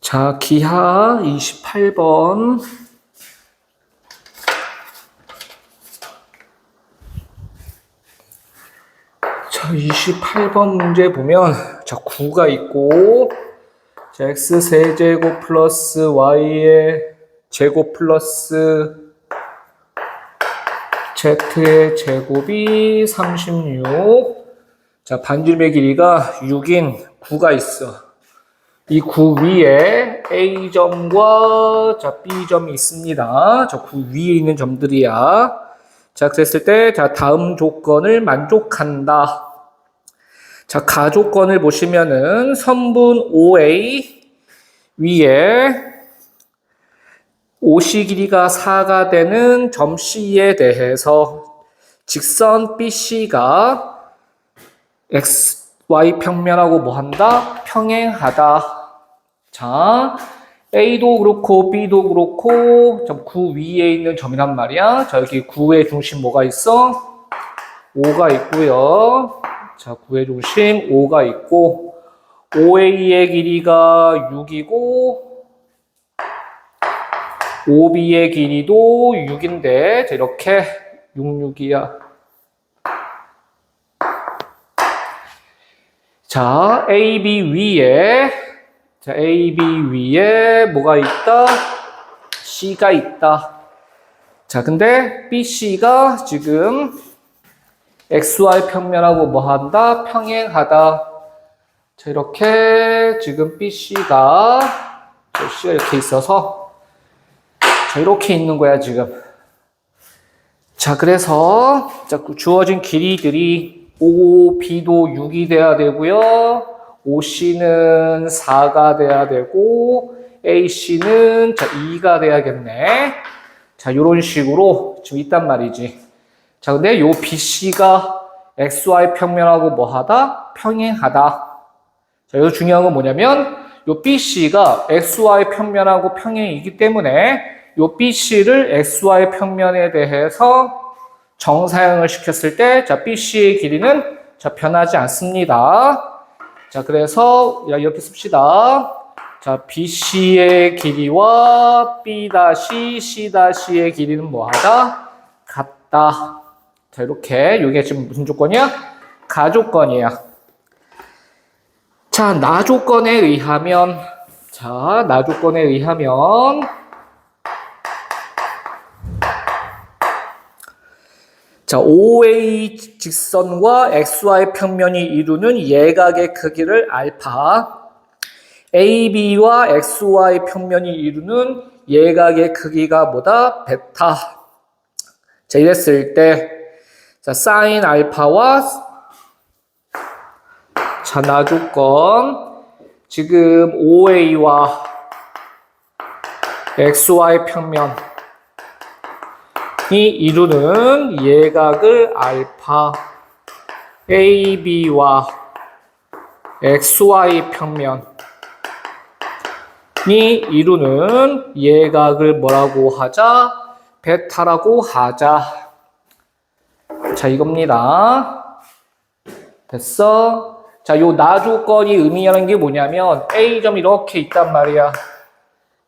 자, 기하 28번. 자, 28번 문제 보면, 자, 9가 있고, 자, x 세제곱 플러스 y의 제곱 플러스 z의 제곱이 36. 자, 반지름의 길이가 6인 9가 있어. 이 9 위에 A점과 자, B점이 있습니다. 저 9 위에 있는 점들이야. 자, 그랬을 때, 자, 다음 조건을 만족한다. 자, 가조건을 보시면은 선분 OA 위에 OC 길이가 4가 되는 점 C에 대해서 직선 BC가 XY 평면하고 뭐 한다? 평행하다. 자, A도 그렇고 B도 그렇고 점 9 위에 있는 점이란 말이야. 자, 여기 9의 중심 뭐가 있어? 5가 있고요. 자, 9의 중심 5가 있고 OA의 길이가 6이고 OB의 길이도 6인데 이렇게 6, 6이야. 자, AB 위에 자, AB 위에 뭐가 있다? C가 있다. 자, 근데 BC가 지금 XY 평면하고 뭐 한다? 평행하다. 자, 이렇게 지금 BC가 C가 이렇게 있어서 자, 이렇게 있는 거야, 지금. 자, 그래서 자, 주어진 길이들이 OB도 6이 돼야 되고요. OC는 4가 돼야 되고 AC는 자, 2가 돼야겠네. 자, 요런 식으로 지금 있단 말이지. 자, 근데 요 BC가 XY 평면하고 뭐 하다? 평행하다. 자, 여기서 중요한 건 뭐냐면 요 BC가 XY 평면하고 평행이기 때문에 요 BC를 XY 평면에 대해서 정사형을 시켰을 때 자, BC의 길이는 자, 변하지 않습니다. 자, 그래서 이렇게 씁시다. 자, BC의 길이와 B-C-의 길이는 뭐하다? 같다. 자, 이렇게 이게 지금 무슨 조건이야? 가조건이야. 자, 나조건에 의하면 자, OA 직선과 XY 평면이 이루는 예각의 크기를 알파, AB와 XY 평면이 이루는 예각의 크기가 뭐다? 베타. 자, 이랬을 때, 자, 사인 알파와, 자, 나조건, 지금 OA와 XY 평면이 이루는 예각을 알파, AB와 XY 평면이 이루는 예각을 뭐라고 하자? 베타라고 하자. 자, 이겁니다. 됐어? 자, 요 나조건이 의미하는 게 뭐냐면 A점이 이렇게 있단 말이야.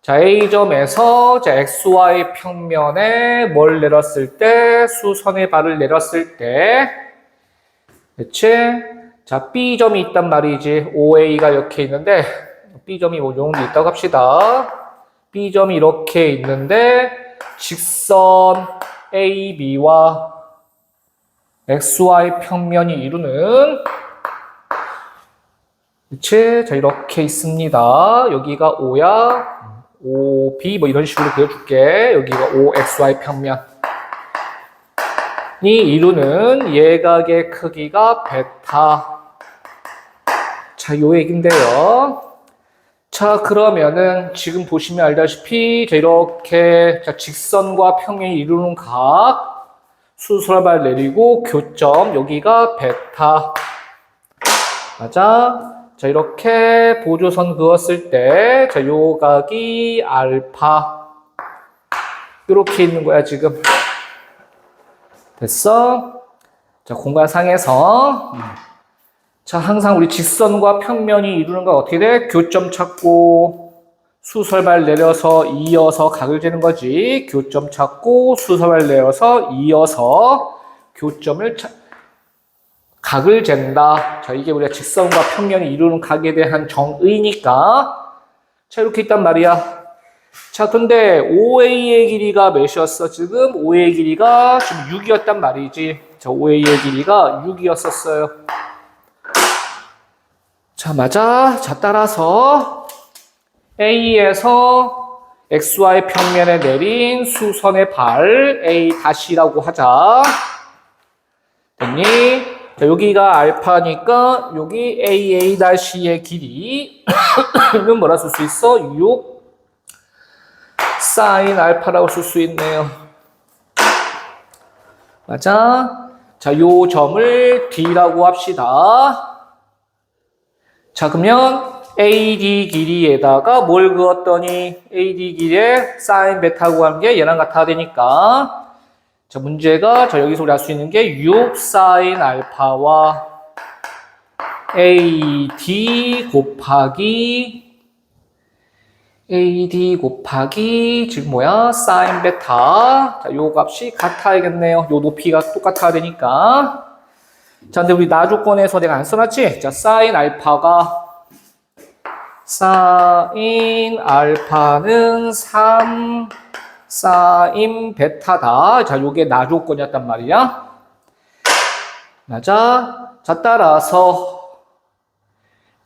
자, A점에서 자, XY 평면에 뭘 내렸을 때, 수선의 발을 내렸을 때, 그치? 자, B점이 있단 말이지. OA가 이렇게 있는데, B점이 뭐 정도 있다고 합시다. B점이 이렇게 있는데, 직선 AB와 XY 평면이 이루는, 그치? 자, 이렇게 있습니다. 여기가 O야. OB 뭐 이런 식으로 그려줄게. 여기가 OXY 평면이 이루는 예각의 크기가 베타. 자, 요 얘긴데요. 자, 그러면은 지금 보시면 알다시피 자, 이렇게 자, 직선과 평면이 이루는 각 수술발 내리고 교점 여기가 베타. 맞아? 자, 이렇게 보조선 그었을 때, 자, 요 각이 알파. 이렇게 있는 거야, 지금. 됐어? 자, 공간상에서. 자, 항상 우리 직선과 평면이 이루는 건 어떻게 돼? 교점 찾고, 수설발 내려서 이어서 각을 재는 거지. 교점 찾고 수설발 내려서 이어서 각을 잰다. 자, 이게 우리가 직선과 평면이 이루는 각에 대한 정의니까. 자, 이렇게 있단 말이야. 자, 근데 OA의 길이가 몇이었어? 지금 OA의 길이가 지금 6이었단 말이지. 자, OA의 길이가 6이었었어요. 자, 맞아. 자, 따라서 A에서 XY 평면에 내린 수선의 발 A'라고 하자. 됐니? 자, 여기가 알파니까 여기 AA'의 길이는 뭐라 쓸 수 있어? 6 사인 알파라고 쓸 수 있네요. 맞아? 자, 요 점을 D라고 합시다. 자, 그러면 AD 길이에다가 뭘 그었더니 AD 길이에 사인 베타고 한 게 얘랑 같아야 되니까 자, 문제가 저 여기서 우리 알 수 있는 게 6 사인 알파와 AD 곱하기 지금 뭐야? 사인 베타. 자, 요 값이 같아야겠네요. 요 높이가 똑같아야 되니까. 자, 근데 우리 나 조건에서 내가 안 써놨지? 자, 사인 알파는 3 사인 베타다. 자, 요게 나 조건이었단 말이야. 맞아. 자, 따라서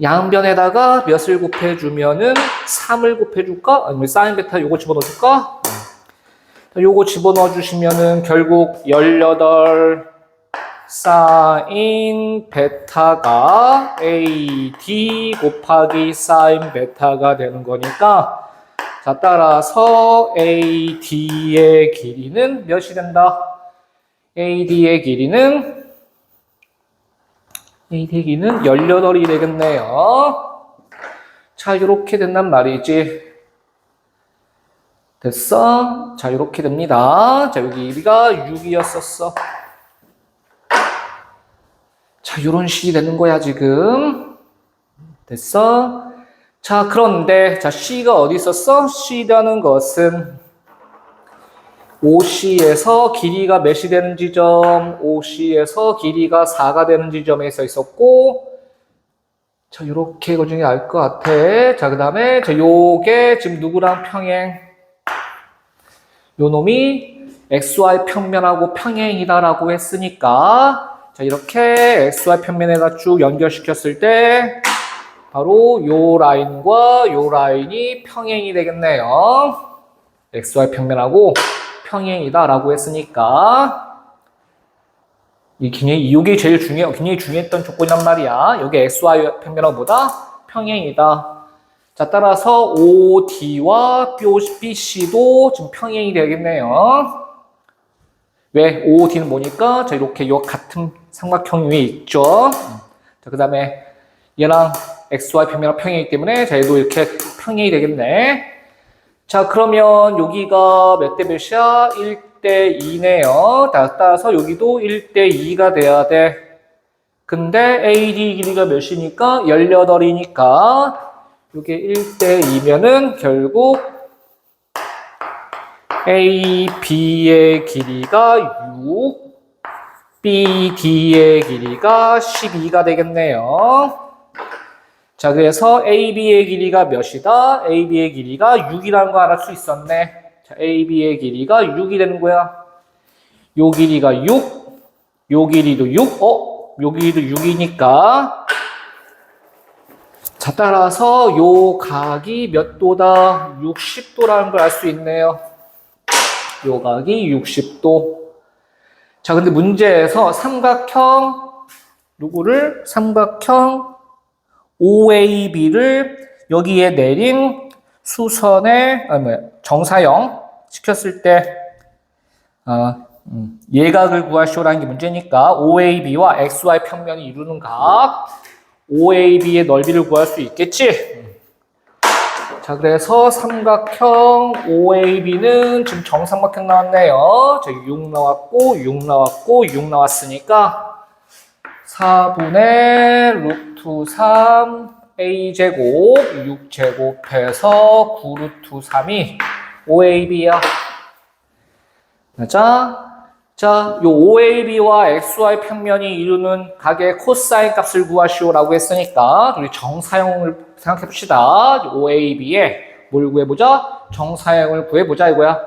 양변에다가 몇을 곱해주면은 3을 곱해줄까? 아니면 사인 베타 요거 집어넣어줄까? 요거 집어넣어주시면은 결국 18 사인 베타가 AD 곱하기 사인 베타가 되는 거니까 자, 따라서 AD의 길이는 몇이 된다? AD의 길이는 18이 되겠네요. 자, 이렇게 된단 말이지. 됐어? 자, 이렇게 됩니다. 자, 여기 우리가 6이었었어. 자, 이런 식이 되는 거야, 지금. 됐어? 자, 그런데, 자, C가 어디 있었어? C라는 것은 OC에서 길이가 몇이 되는 지점, OC에서 길이가 4가 되는 지점에 서 있었고, 자, 요렇게 그 중에 알 것 같아. 자, 그 다음에, 자, 요게 지금 누구랑 평행? 요 놈이 XY 평면하고 평행이다라고 했으니까, 자, 이렇게 XY 평면에다 쭉 연결시켰을 때, 바로 요 라인과 요 라인이 평행이 되겠네요. XY 평면하고 평행이다라고 했으니까 이게 제일 굉장히 중요했던 조건이란 말이야. 여기 XY 평면하고 뭐다? 평행이다. 자, 따라서 OD와 BC도 지금 평행이 되겠네요. 왜? OD는 뭐니까? 자, 이렇게 요 같은 삼각형 위에 있죠. 자, 그 다음에 얘랑 XY 평면하고 평행이기 때문에 자, 얘도 이렇게 평행이 되겠네. 자, 그러면 여기가 몇 대 몇이야? 1대 2네요. 따라서 여기도 1대 2가 돼야 돼. 근데 AD 길이가 몇이니까? 18이니까 이게 1대 2면은 결국 AB의 길이가 6, BD의 길이가 12가 되겠네요. 자, 그래서 AB의 길이가 몇이다? AB의 길이가 6이라는 거 알 수 있었네. 자, AB의 길이가 6이 되는 거야. 요 길이가 6, 요 길이도 6, 요 길이도 6이니까. 자, 따라서 요 각이 몇 도다? 60도라는 걸 알 수 있네요. 요 각이 60도. 자, 근데 문제에서 삼각형 OAB를 여기에 내린 수선의 정사형 시켰을 때 예각을 구하시오라는 게 문제니까 OAB와 XY 평면이 이루는 각 OAB의 넓이를 구할 수 있겠지. 자, 그래서 삼각형 OAB는 지금 정삼각형 나왔네요. 자, 6 나왔고 6 나왔고 6 나왔으니까 4분의 루트 3 a제곱 6제곱해서 9루트 3이 5ab야. 자, 요 OAB와 XY 평면이 이루는 각의 코사인 값을 구하시오라고 했으니까 우리 정사형을 생각해 봅시다. OAB의 뭘 구해보자? 정사형을 구해보자 이거야.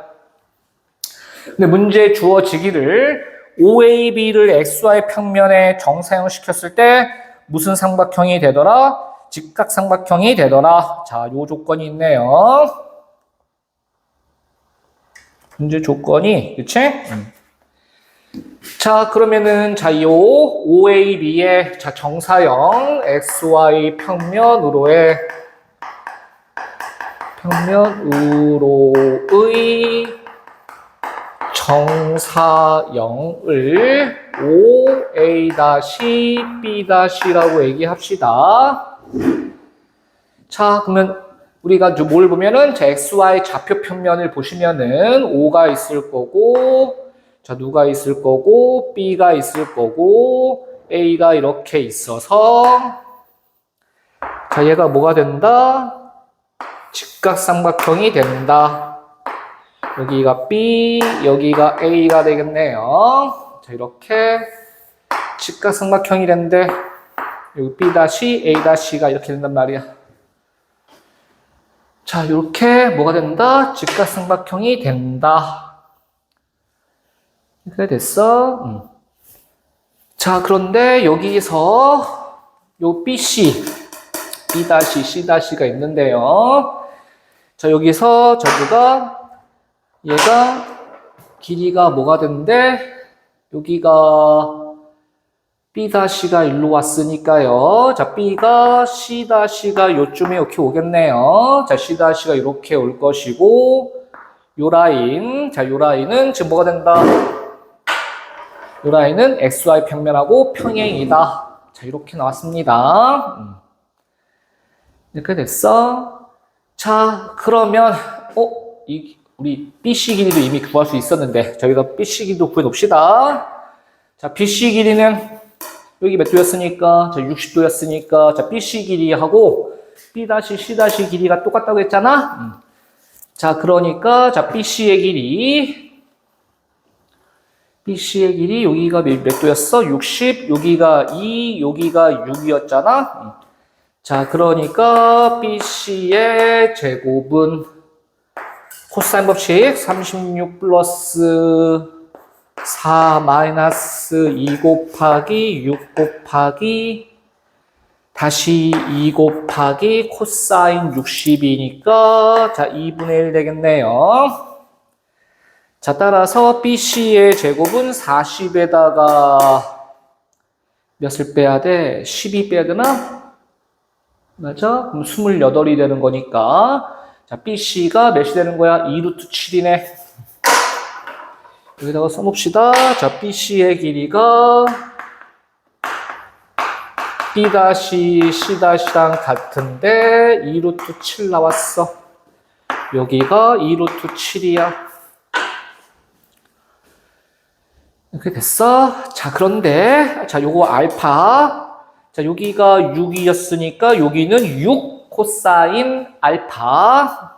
근데 문제에 주어지기를 OAB를 XY 평면에 정사형 시켰을 때 무슨 삼각형이 되더라? 직각삼각형이 되더라. 자, 요 조건이 있네요. 문제 조건이, 그치? 자, 그러면은, 자, 요 OAB의 자, 정사형 XY 평면으로의 정사형을 OA-B'라고 얘기합시다. 자, 그러면 우리가 뭘 보면은, 자, XY 좌표 평면을 보시면은 O가 있을 거고, 자, 누가 있을 거고, B가 있을 거고, A가 이렇게 있어서, 자, 얘가 뭐가 된다? 직각삼각형이 된다. 여기가 B, 여기가 A가 되겠네요. 자, 이렇게 직각삼각형이 된대. 여기 B-A-가 이렇게 된단 말이야. 자, 이렇게 뭐가 된다? 직각삼각형이 된다. 그래 됐어. 자, 그런데 여기서 요 BC, B-C'가 있는데요. 자, 여기서 얘가 길이가 뭐가 된대? 여기가 B-가 일로 왔으니까요. 자, B가 C-가 요쯤에 이렇게 오겠네요. 자, C-가 이렇게 올 것이고, 요 라인, 자, 요 라인은 지금 뭐가 된다? 요 라인은 XY 평면하고 평행이다. 자, 이렇게 나왔습니다. 이렇게 됐어. 자, 그러면, 우리 BC 길이도 이미 구할 수 있었는데, 저희가 BC 길이도 구해놓읍시다. 자, BC 길이는 여기 몇 도였으니까, 자, 60도였으니까, 자, BC 길이하고 B-C' 길이가 똑같다고 했잖아? 자, 그러니까, 자, BC의 길이, 여기가 몇 도였어? 60, 여기가 2, 여기가 6이었잖아? 자, 그러니까, BC의 제곱은 코사인 법칙 36 플러스 4 마이너스 2 곱하기 6 곱하기 다시 2 곱하기 코사인 60이니까 자 2분의 1 되겠네요. 자 따라서 BC의 제곱은 40에다가 몇을 빼야 돼? 12 빼야 되나? 맞아? 그럼 28이 되는 거니까 자 BC가 몇이 되는 거야? 2루트 7이네. 여기다가 써봅시다. 자 BC의 길이가 B-C'랑 같은데 2루트 7 나왔어. 여기가 2루트 7이야. 이렇게 됐어. 자 그런데 자 요거 알파 자 여기가 6이었으니까 여기는 6 코사인 알파.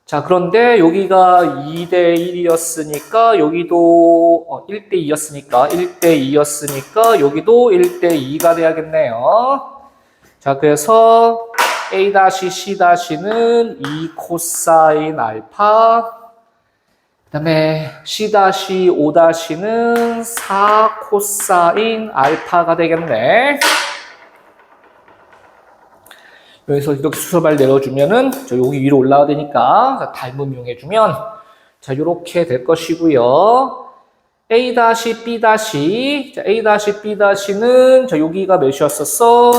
자 그런데 여기가 2대 1이었으니까 여기도 1대 2였으니까 여기도 1대 2가 돼야겠네요. 자 그래서 A-C''는 2 코사인 알파 그 다음에 C-5'는 4 코사인 알파가 되겠네. 여기서 이렇게 수서발 내려주면은 저 여기 위로 올라가야 되니까 닮음 이용해주면 자 요렇게 될 것이고요. A-B' 자 A-B''는 저 여기가 몇이었었어?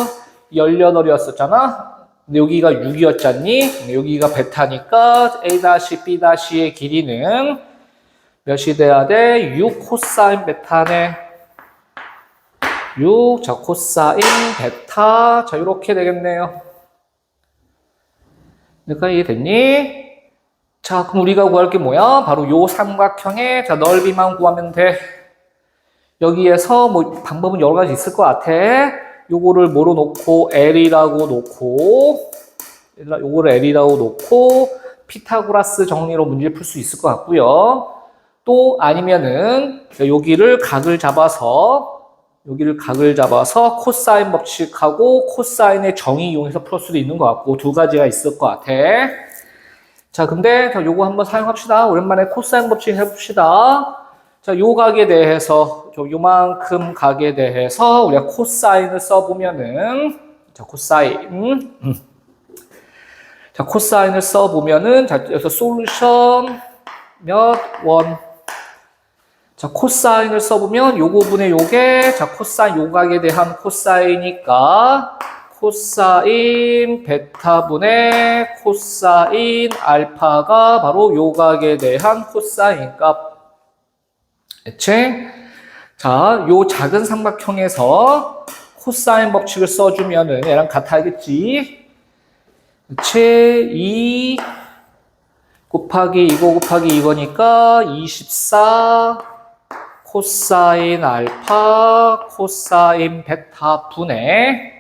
18이었었잖아. 근데 여기가 6이었잖니? 여기가 베타니까 A-B''의 길이는 몇이 돼야 돼? 6 코사인 베타네. 6 자 코사인 베타 자 요렇게 되겠네요. 그러니까 이해됐니? 자, 그럼 우리가 구할 게 뭐야? 바로 요 삼각형의 자, 넓이만 구하면 돼. 여기에서 뭐 방법은 여러 가지 있을 것 같아. 요거를 뭐로 놓고 L이라고 놓고 요거를 L이라고 놓고 피타고라스 정리로 문제를 풀 수 있을 것 같고요. 또 아니면은 여기를 각을 잡아서 코사인 법칙하고 코사인의 정의 이용해서 풀 수도 있는 것 같고 두 가지가 있을 것 같아. 자, 근데 요거 한번 사용합시다. 오랜만에 코사인 법칙 해봅시다. 자, 요 각에 대해서 요만큼 각에 대해서 우리가 코사인을 써보면은 자, 코사인을 써보면은 자, 여기서 솔루션 몇 원. 자, 코사인을 써보면 요거 분의 요게 자, 코사인 요각에 대한 코사인이니까 코사인 베타분의 코사인 알파가 바로 요각에 대한 코사인 값. 그치? 자, 요 작은 삼각형에서 코사인 법칙을 써주면은 얘랑 같아야겠지? 그치? 2 곱하기 이거 곱하기 이거니까 24 코사인 알파 코사인 베타 분의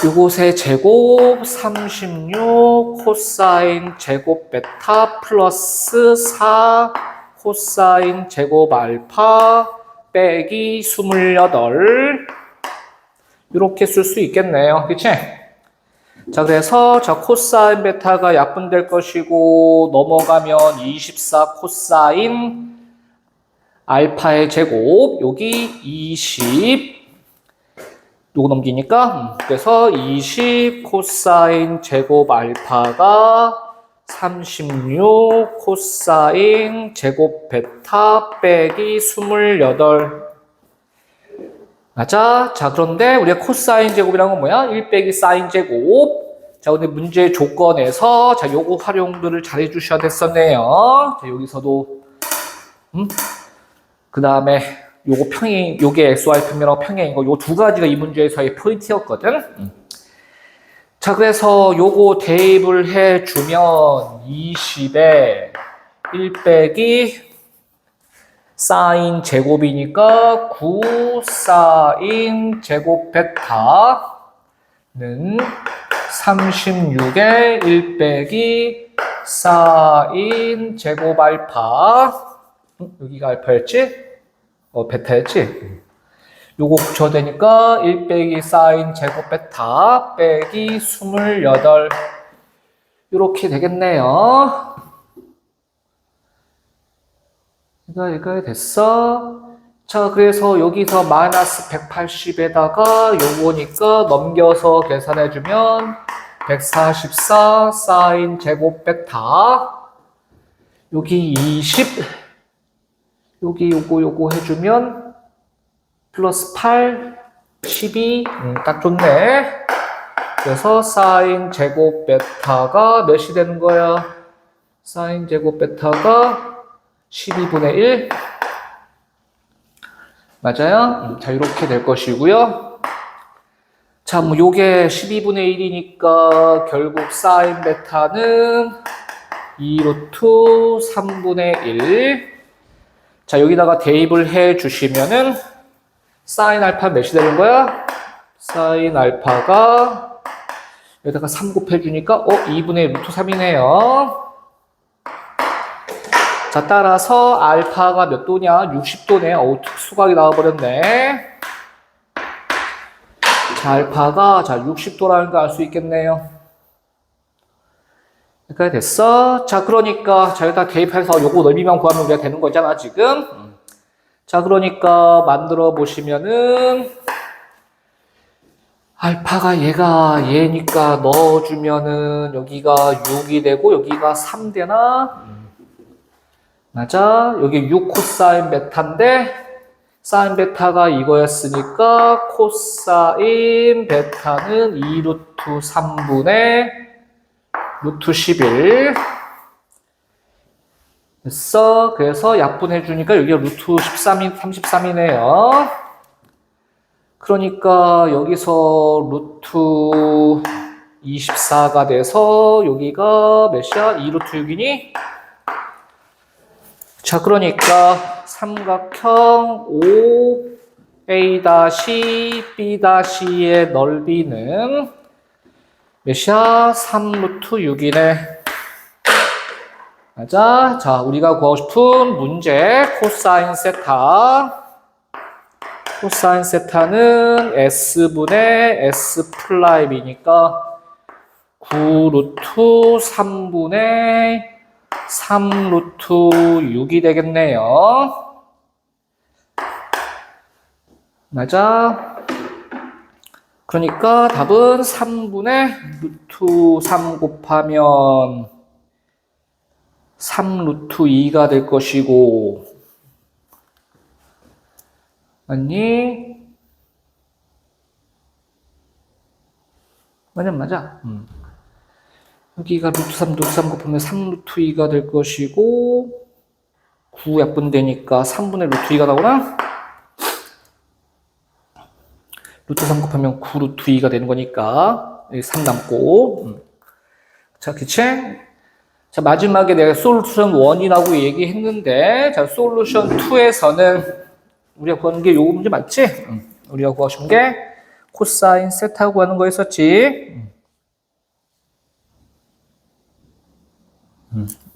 요것의 제곱 36 코사인 제곱 베타 플러스 4 코사인 제곱 알파 빼기 28 이렇게 쓸 수 있겠네요. 그치? 자, 그래서 자 코사인 베타가 약분될 것이고 넘어가면 24 코사인 알파의 제곱 여기 20 요거 넘기니까 그래서 20 코사인 제곱 알파가 36 코사인 제곱 베타 빼기 28 맞아? 자, 그런데 우리가 코사인 제곱이란 건 뭐야? 1 빼기 사인 제곱. 자, 근데 문제 조건에서 자, 요거 활용들을 잘 해주셔야 됐었네요. 자, 여기서도 그 다음에 요거 평행, 요게 XY 평면하고 평행인 거, 요 두 가지가 이 문제에서의 포인트였거든. 자, 그래서 요거 대입을 해주면 20에 1 빼기 사인 제곱이니까 9 사인 제곱 베타는 36에 1 빼기 사인 제곱 알파 여기가 알파였지? 베타였지? 요거 붙여야 되니까 1 빼기 사인 제곱 베타 빼기 28 이렇게 되겠네요. 이거 됐어. 자, 그래서 여기서 마이너스 180에다가 요거니까 넘겨서 계산해주면 144 사인 제곱 베타 여기 20 여기 요거 해주면 플러스 8 12 딱 좋네. 그래서 사인 제곱 베타가 몇이 되는 거야? 사인 제곱 베타가 12분의 1 맞아요? 자, 이렇게 될 것이고요. 자, 뭐 요게 12분의 1이니까 결국 사인 베타는 2 루트 3분의 1 자, 여기다가 대입을 해 주시면은 사인 알파 몇이 되는 거야? 사인 알파가 여기다가 3 곱해 주니까 2분의 루트 3이네요. 자, 따라서 알파가 몇 도냐? 60도네. 특수각이 나와버렸네. 자, 알파가 60도라는 걸 알 수 있겠네요. 그러니까 됐어. 자, 그러니까 자, 여기다 대입해서 요거 넓이만 구하면 우리가 되는 거잖아, 지금. 자, 그러니까 만들어 보시면은 알파가 얘니까 넣어주면은 여기가 6이 되고 여기가 3 되나? 맞아. 여기 6 코사인 베타인데 사인 베타가 이거였으니까 코사인 베타는 2 루트 3분의 루트 11 됐어. 그래서 약분해 주니까 여기가 루트 33이네요. 그러니까 여기서 루트 24가 돼서 여기가 몇이야? 2 루트 6이니? 자, 그러니까 삼각형 B'의 넓이는 몇이야? 3루트 6이네. 맞아. 자, 우리가 구하고 싶은 문제 코사인 세타. 코사인 세타는 S분의 S 플라임이니까 9루트 3분의 3루트 6이 되겠네요. 맞아. 그러니까 답은 3분의 루트 3 곱하면 3루트 2가 될 것이고, 맞니? 맞아. 여기가 루트 3 곱하면 3루트 2가 될 것이고, 9 약분되니까 3분의 루트 2가 나오나? 루트 3 곱하면 9 루트 2가 되는 거니까 3 남고. 자, 그치? 자, 마지막에 내가 솔루션 1이라고 얘기했는데, 자, 솔루션 2에서는 우리가 구하는 게 요거 문제 맞지? 우리가 구하고 싶은 게 코사인 세타 구하는 거였었지.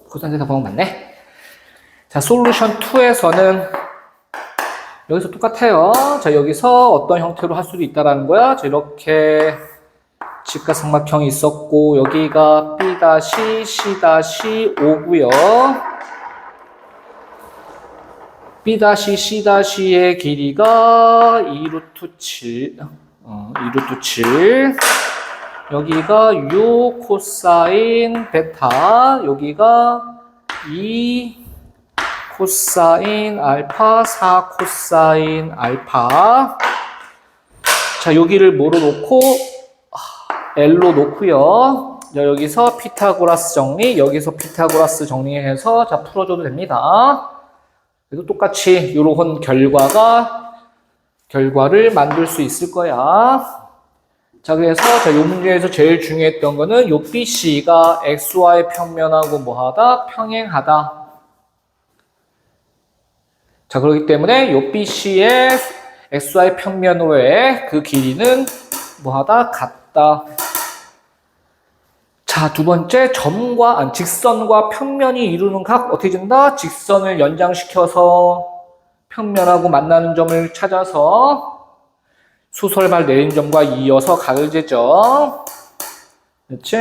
코사인 세타 구하는 거 맞네. 자, 솔루션 2에서는 여기서 똑같아요. 자, 여기서 어떤 형태로 할 수도 있다라는 거야. 자, 이렇게 직각삼각형이 있었고, 여기가 B-C-C'고요. B-C-C'의 길이가 2루트 7. 2루트 7. 여기가 6 코사인 베타. 여기가 2 코사인 알파, 4 코사인 알파. 자, 여기를 뭐로 놓고 L로 놓고요. 자, 여기서 피타고라스 정리, 여기서 피타고라스 정리해서 자 풀어줘도 됩니다. 그래도 똑같이 이런 결과를 만들 수 있을 거야. 자, 그래서 자, 이 문제에서 제일 중요했던 거는 요 BC가 XY 평면하고 뭐하다? 평행하다. 자, 그렇기 때문에 요 BC의 XY 평면으로의 그 길이는 뭐하다? 같다. 자, 두 번째, 직선과 평면이 이루는 각 어떻게 된다? 직선을 연장시켜서 평면하고 만나는 점을 찾아서 수설발 내린 점과 이어서 각을 재죠. 그렇지?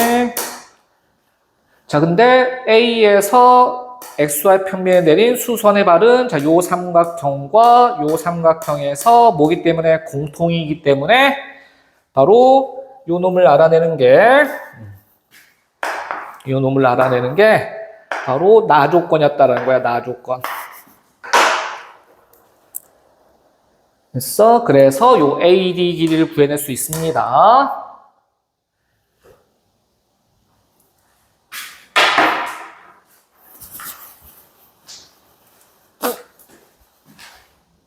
자, 근데 A에서 XY 평면에 내린 수선의 발은 자, 요 삼각형과 요 삼각형에서 뭐기 때문에 공통이기 때문에 바로 요 놈을 알아내는 게 바로 나 조건이었다는 거야. 나 조건. 됐어? 그래서 요 AD 길이를 구해낼 수 있습니다.